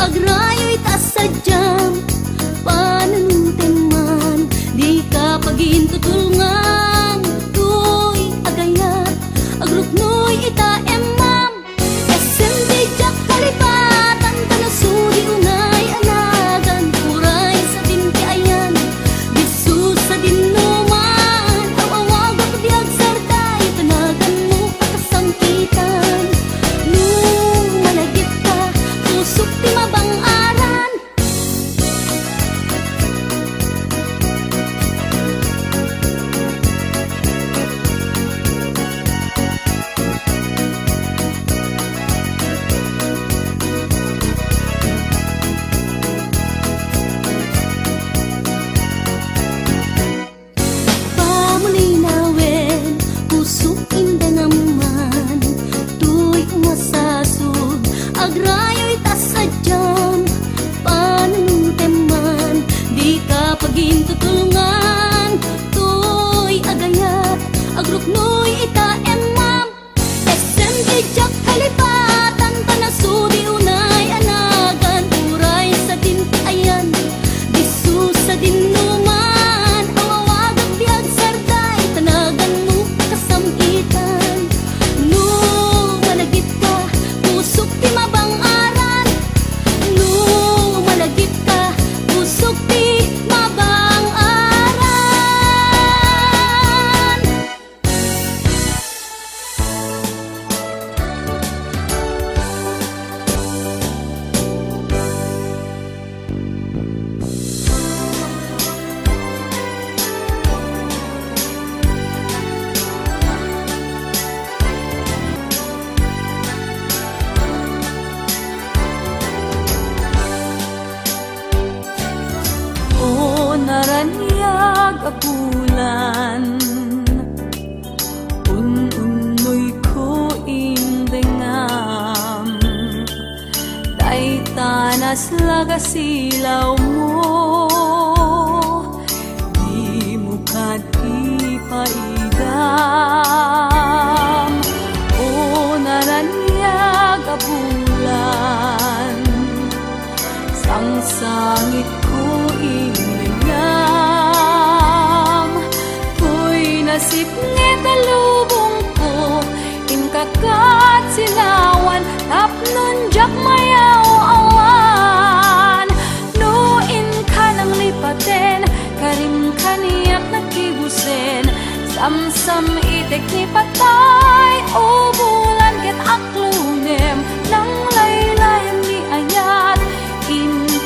agrayo'y tasadyam, pananunteman, di ka pagintutulngan, tuy agayat, agrupnoy ita emam, SMD jak halipatan, tanasudi unay anagan, puray sa binti ayan, bisu sa dinuman, awawag ako diag sarday, tanagan mo akasangkitan, nung malagip ka, pusok ti mabang aran. Pamulinawin, pusok inda naman, tuy umasasod, agrayo'y tasadyam, pananunteman, di ka pagintutulngan, tuy agayat, agrupnoy ita emam, SMD jak halipatan, tanasudi unay anagan, puray sa dinti ayan, bisu sa dinuman, awawag ang diag sarday, tanagan mo kasamkitan, no malagip ka, pusok ti mabang aran, no malagip ka, pusok ti mabang aran. O naranyag apulan, unoy ko indengam, day tanas lagasilaw mo, di mo kad ipaidam. O naranyag apulan, sangsangit ko iningam, ko'y nasip ngetalubong ko, inkakat silawan, tapnon jak mayaw awan, nuin ka ng lipaten, karim kaniyak nakibusen, samsam itek ni patay, o bulan ket aklunem, nang laylayan ni ayat,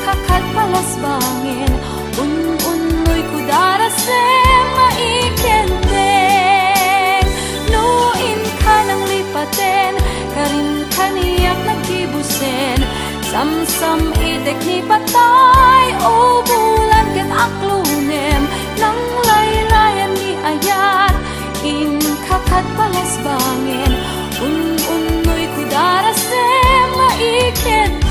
kakat palas bangin, unoy ko darasem maikenteng, nuin ka ng lipaten, karin kaniyak nakibusen, samsam itek ni patay, o bulan ket aklunem, nang laylayan ni ayat, kakat palas bangin, unoy ko darasem maikenteng.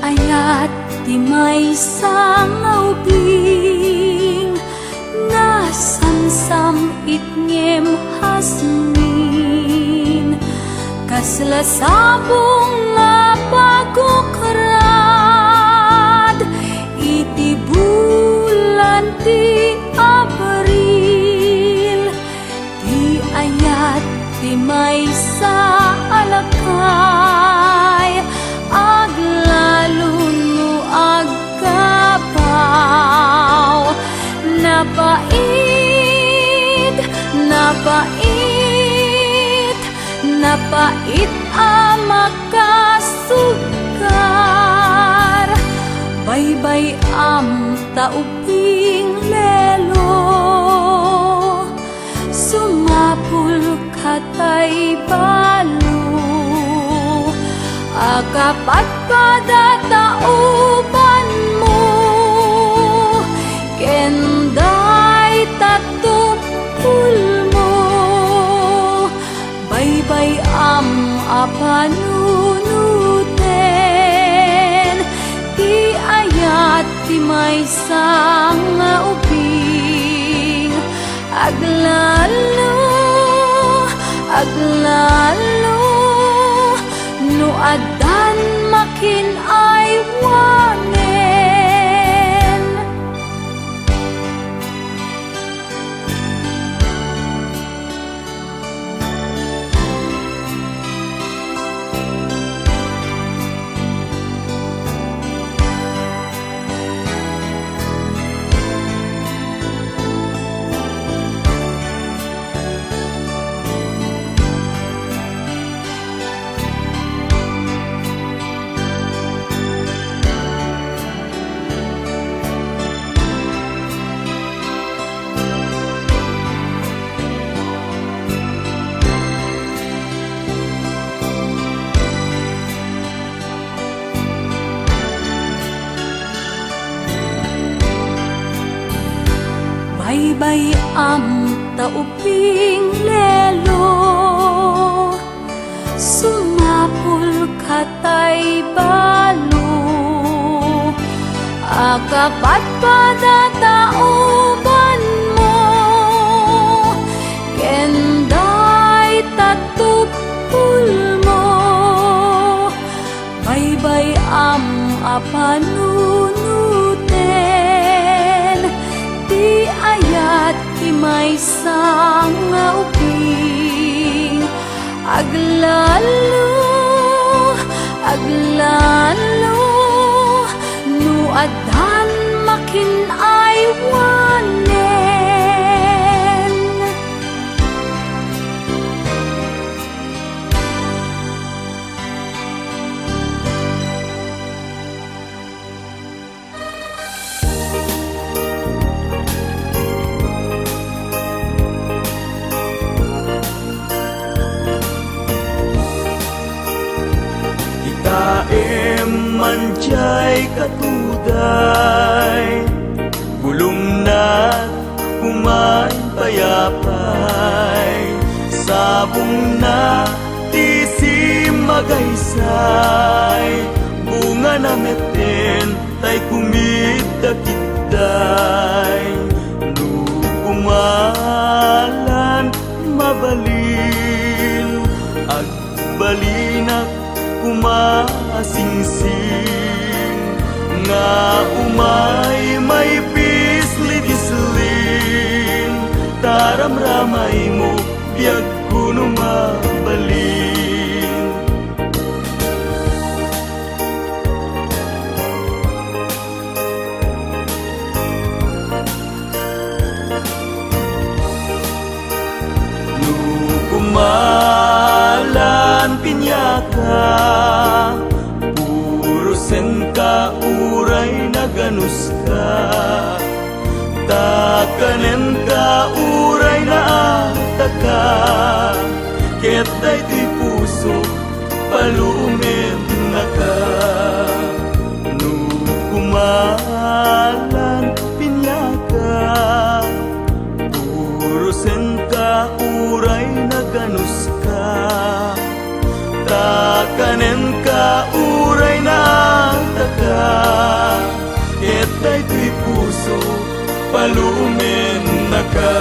Ayat ti may sangaubing, nasamsam itngem hasmin, kaslasabong nga pagkukarad, iti bulan ti Abril, ti ayat ti may sa alakay, aglalun mo agkabaw, napait, napait, napait amakasukar, baybay am tauping lelo, sumapul katay balo, kapat pada tauban mo, panunutin, ti ayat ti maysa nga ubing, aglalo, aglalo, no addan makin ay wanen. Baybay am tauping lelo, sumapul katay balo, akapat padatauban mo, kenday tatupul mo. Baybay am apanunutin, ti ayat ti maysa nga ubing, aglalo, aglalo, no addan makin ay wanen. Taem manjay katuday, gulong na kumain payapay, sabong na tisi magaysay, bunga na meten tay kumidakitday, nukumalan mabalin, agbalinak kumasingsing, nga umay may pisli-dislin, taramramay mo biyag kuno mabalin. Nukumalan pinyaka, purusen ka uray na ganus ka, takanen ka uray na ataka, ketay ti puso palumen na ka. Nukumalan pinyaka, purusen ka uray na ganus ka, takanen ka uray na taka, etay tuy puso palumen na ka.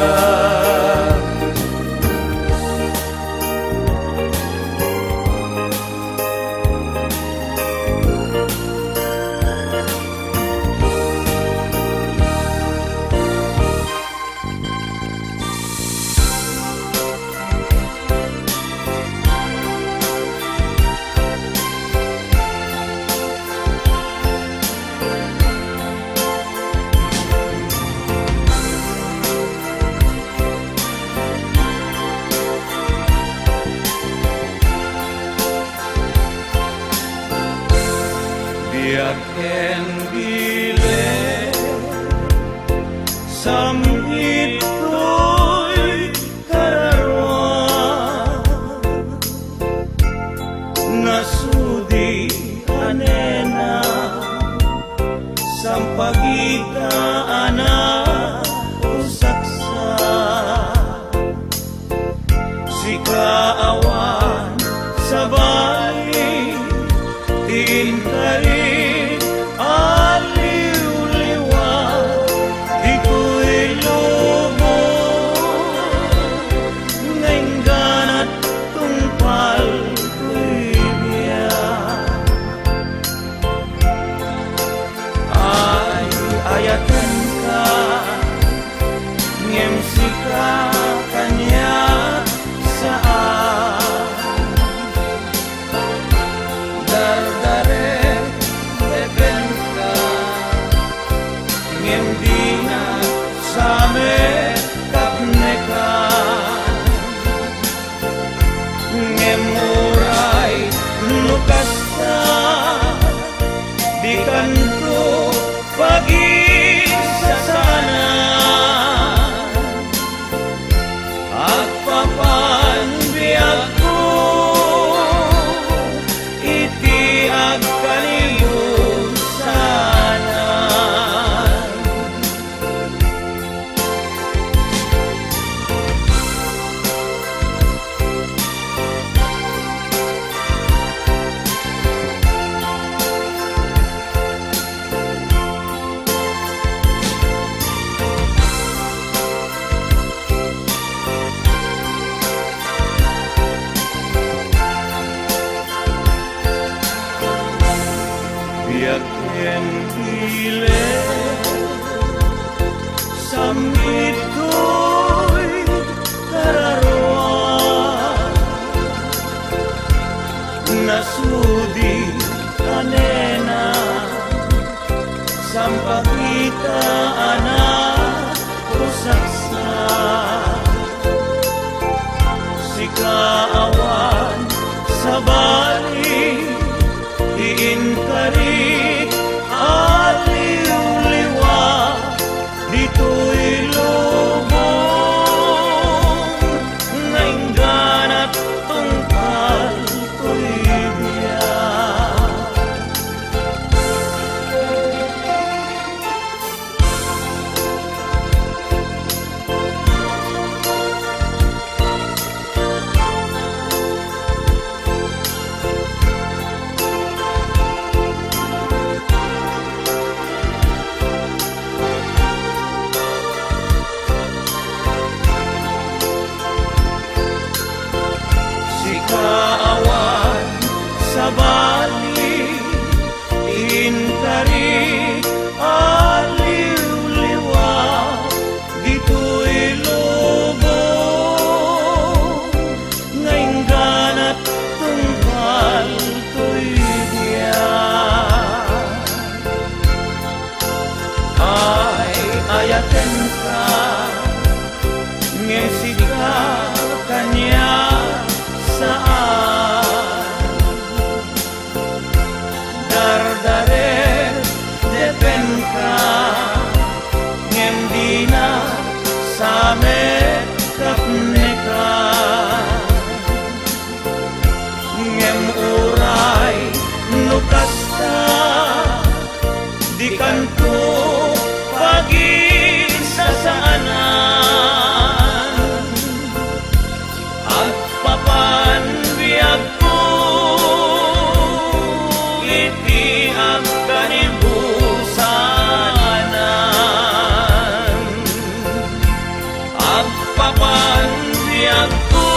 ako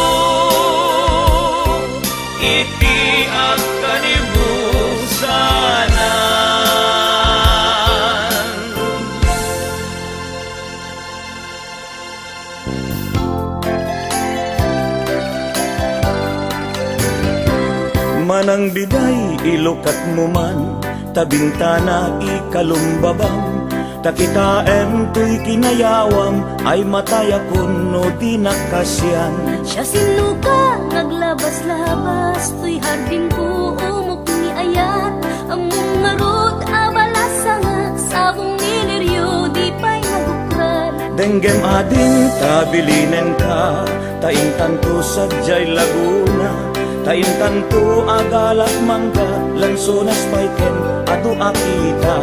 iti akanibusanan. Manang biday ilukat mo man, tabintana ikalumbabang, takitaem to'y kinayawam, ay mataya kuno di nakasyan. Siya sinuka, naglabas-labas, to'y hardin ko umok ni ayat. Among ngarod, abalasangak, sabong niliryo, di pa'y nagukral. Denggem ading tabilinen ka, taintan to sa Jay Laguna, taintan to agalat mangga, lansonas paiken adu akita.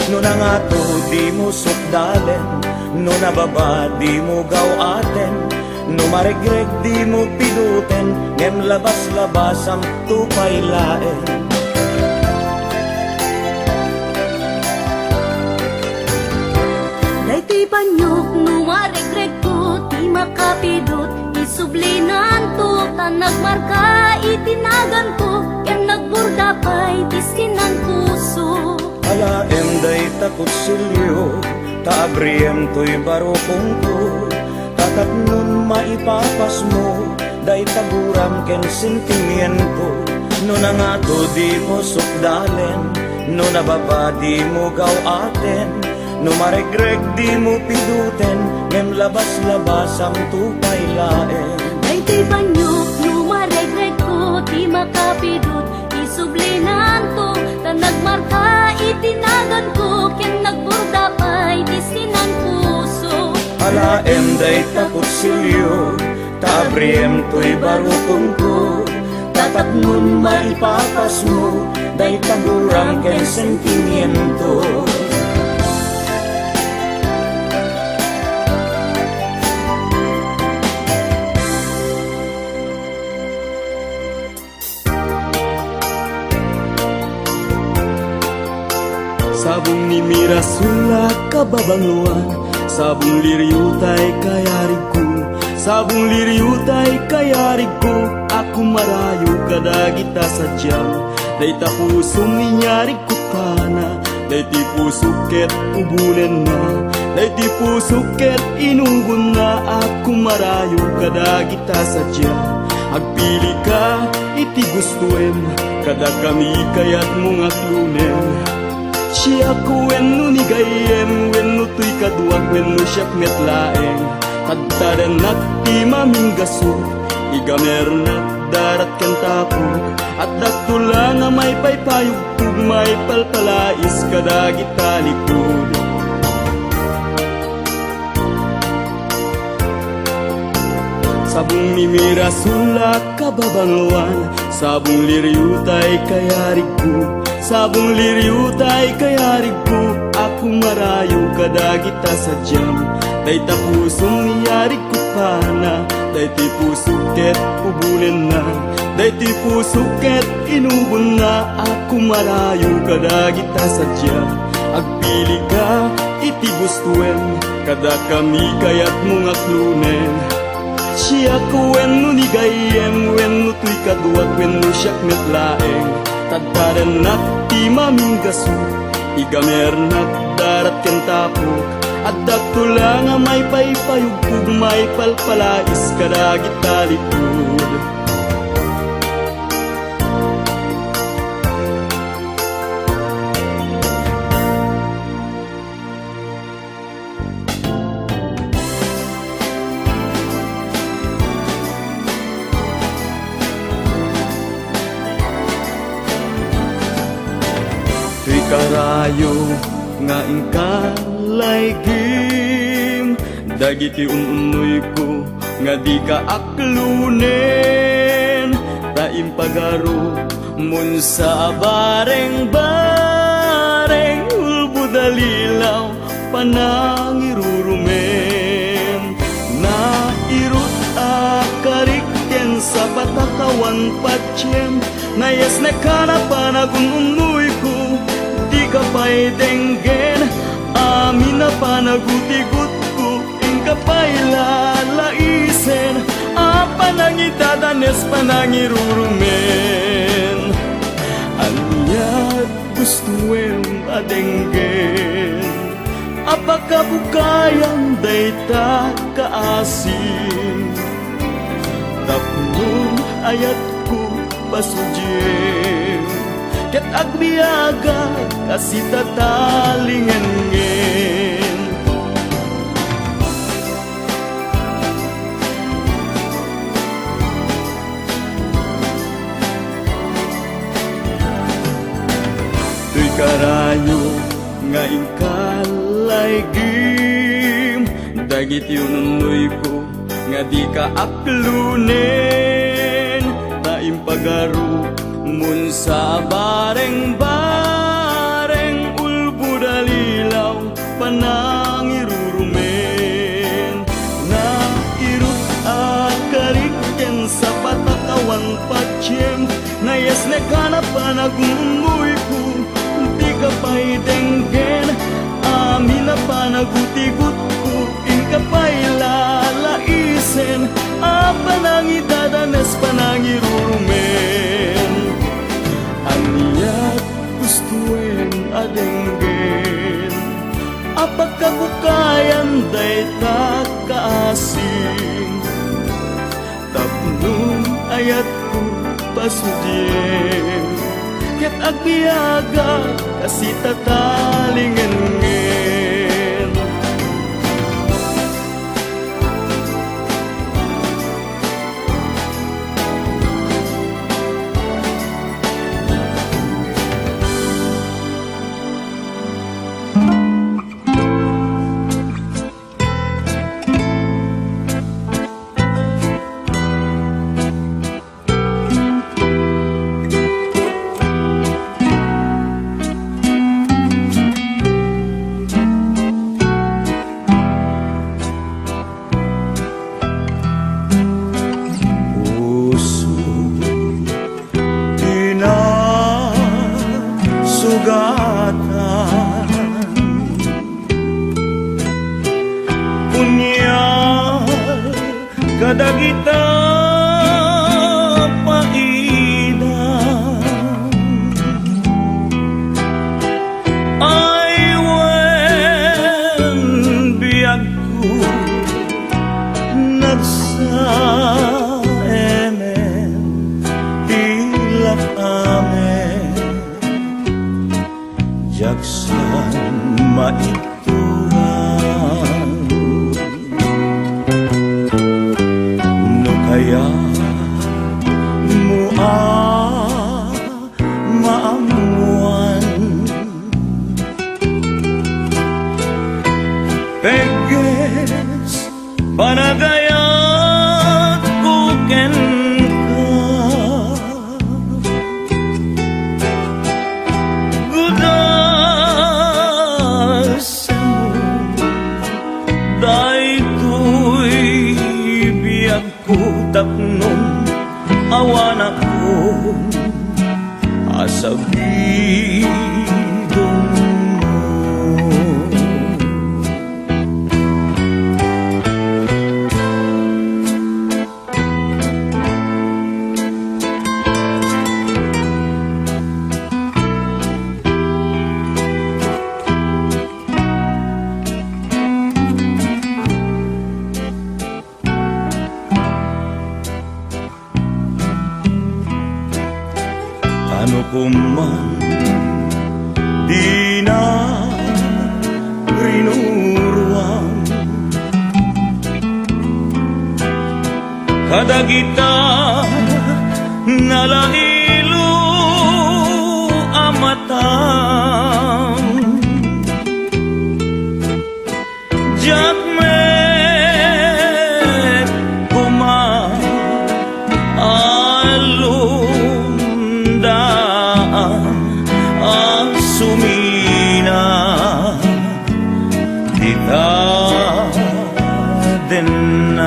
No na nga to di mo sukdalen, no nababa di mo gawaten, no maregreg di mo piduten, ngem labas-labasam tupay laen. Daytoy panyok, no maregreg ko, di makapidot, isublinan to, tanagmarka, itinagan ko, ken nagburda pa'y tisinan puso. Alaem day takot silyo, taabriem to'y barokong ko, tatat nun maipapas mo, day taguram ken sentimiento. No na nga to di mo sukdalen, no nababa di mo gawaten, no maregreg di mo piduten, ngem labas-labasam tupay laen. Daytoy panyok, no maregreg ko, di makapidot, isublinan to, tanagmarka, itinagan ko, ken nagburda pa'y tisinan puso. Alaem day takot silyo, taabriem to'y barukong ko, tatat nun maipapas mo, day taguram ken sentimiento. Sabong ni Mira sulak kababangluan, sabong liriutay kayarig ko, sabong liriutay kayarig ko, ako marayo kadagita sadyang, day ta pusong ninyarig ko kana, day ti pusuket ubulen na, day ti pusuket inugon na, ako marayo kadagita sadyang, agpili ka iti gustuem, kada kami kayat mong aklunen. Siya ko wenno ni gayem, wenno tuy kaduak, wenno siyak metlaeng, tagtaran nak ti maminggaso, igamer nak darat ken tapok, at daktula nga may paypayog tug may palpalais kadagita likod. Sabong ni Mira sulak kababangluan, sabong liriutay kayarig ko, sabong liriutay kayarig ko, ako marayo kadagita sadyam, day ta pusong niyarig ko pana, day ti pusuket ubulen na, day ti pusuket inugon na, ako marayo kadagita sadyam, agpili ka iti gustuem, kada kami kayat mong aklunen. Siya ko wenno ni gayem, wenno tuy kaduak, wenno siyak metlaeng, tagtaran nak ti maminggaso, igamer nak darat ken tapok, at daktula nga may paypayugpug, may palpalais kadagita likod. Karayo nga ingkalay gim, dagiti ununoy ko nga di ka aklunen, taim pagaro mun sa bareng-bareng, ulbo dalilaw panangirurumen, na irut akariken sa patakawan patsyen, na yes na kanapanag ununoy ko, di ka pa'y denggen, amin na panaguti-gut ko, ing ka pa'y lalaisen, panangidadanes panangirurumen Anyat gustuem adenggen Apakah bukayan dayta kaasin Tapno ayatku pasujim Ket agbiaga kasita talingengen Tuy karayo nga ingkalay gim Dagit yununoy ko nga di ka aklunen Taim pagaru mun sa bareng-bareng Ulbo dalilaw panangirurumen Na irut akariken sa patakawan patsyen Nayas nekana panagumuy ko Di ka pa'y denggen Amin na panagutigut ko Ing ka pa'y lalaisen Panangidadanes panangirurumen Aniyak gustuin adenggen Apakah bukayan dayta kaasin Tapnum ayatku pasudien Ket agbiaga kasita talingengen Kadagita paina ay wen biagku nagsaemen hilap amen jaksan maituran kaya mua maamuan Peges panagayat kuken ka Gudas mo daytoy biagku tapnon awan ako asabidon mo Ano kuman di na rinuruan kadagita nalailo amatan Jakmet kuma sumina kita denam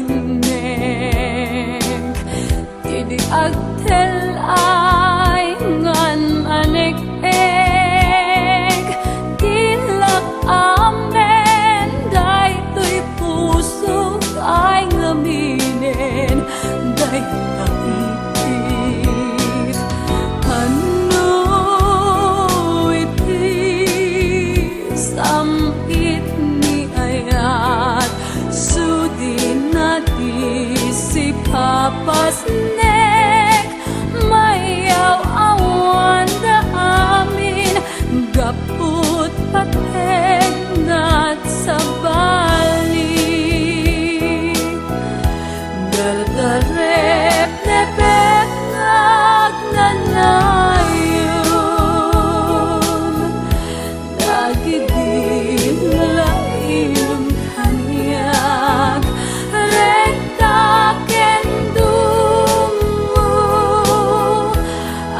tinig, tidi agtel ay ngan anek-ek, tilak amen, day to'y puso ay ngaminin, day tangkik. Ano iti sampit ni ayat, sudi na di si papasnek, mayaw awan da amin, gaput pateg ngat sa bali. Daldarep nepet ngag nanayon, dagidin lailong kanyak, rekta kendung mo,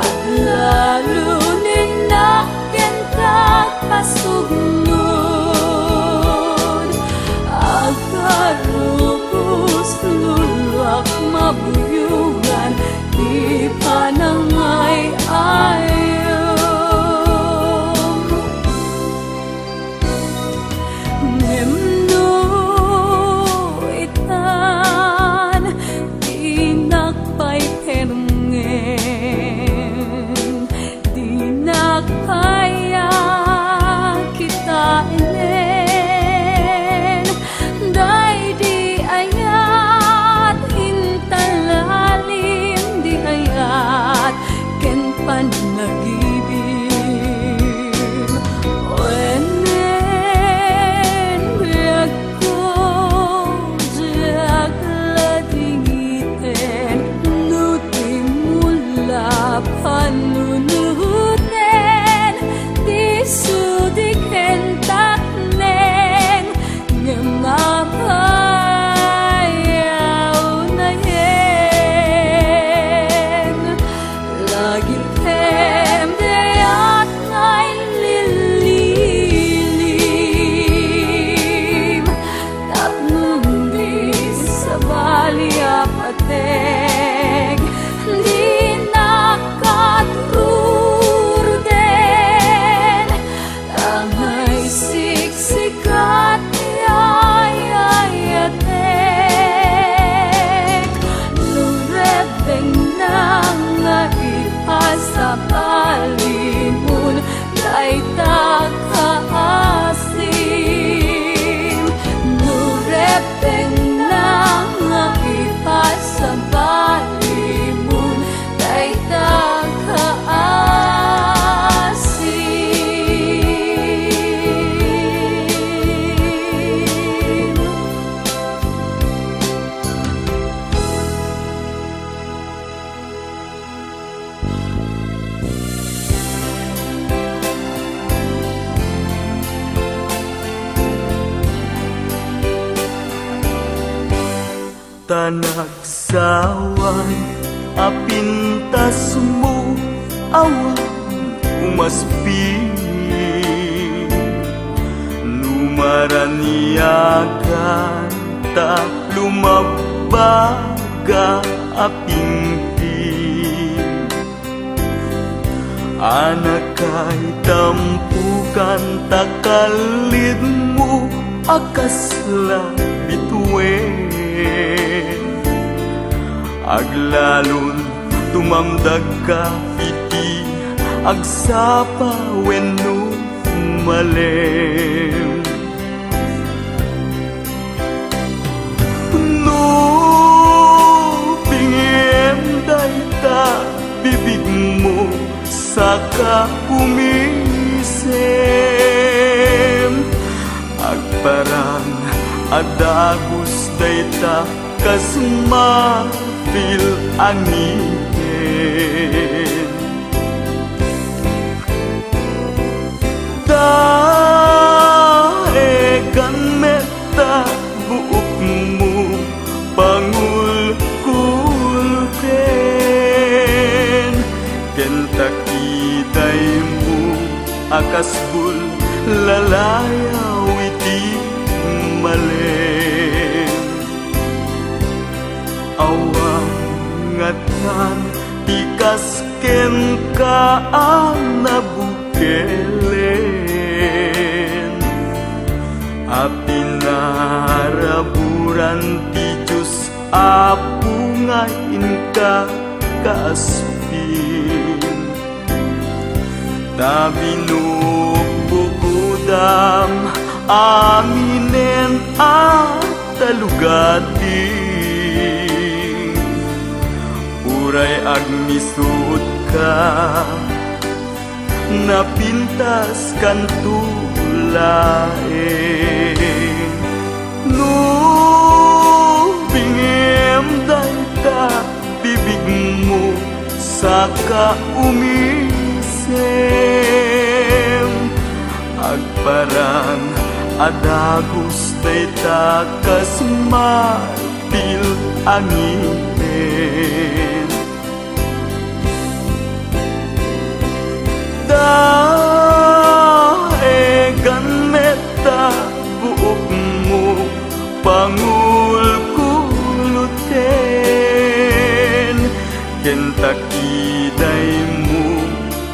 at lalo ninakin kagpasugnod, agkarubos lulwak mabuyugan, di panangay ayom. Nemno itan, di nakpay penungen, di nakpaya kita inen, day di ayat hintalalim, di ayat ken panagibig. Wenen biag ko jagladingiten, nuti mula panunuten, di sudiken takneng, ngemapayaw na yen. Lagi temde at ngay lililim, tapnong di sa bali apateg, di nakaturden, angay siksikat yayayatek, nurebeng nang nga ipasapalimun, day takaasim, nurebeng nang nga ipasapalimun, day takaasim. Tanagsawan apintas mo awan umaspi, numaraniyagan ta lumabaga apingti, anak kay tampukan takalid mo akasla bituin, aglalon tumamdag ka iti agsapa wenno malem. No pingem dayta bibig mo saka kumisem, agparang adagos dayta kasumapil angin. Daegan meta buok mo pangulkulken, kentakitay mo akasbul lalayaw iti malem. awang ngatan tikas ken ka ang nabukelen apinaraburan ti Diyos apu ngayon ka kaaspin tabinubukudam aminen at talugati uray agmisud ka napintas kan tulae no bingem dayta bibig mo sa kaumisem agparang adagos dayta kas mapil anginen dae ganeta buok mo pangulkuluten kentakiday mo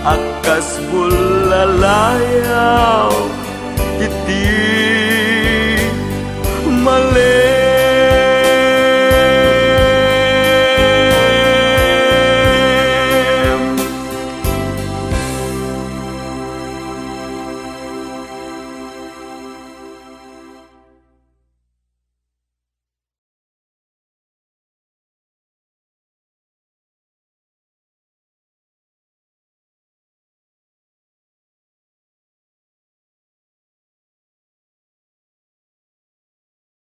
akas bulalayaw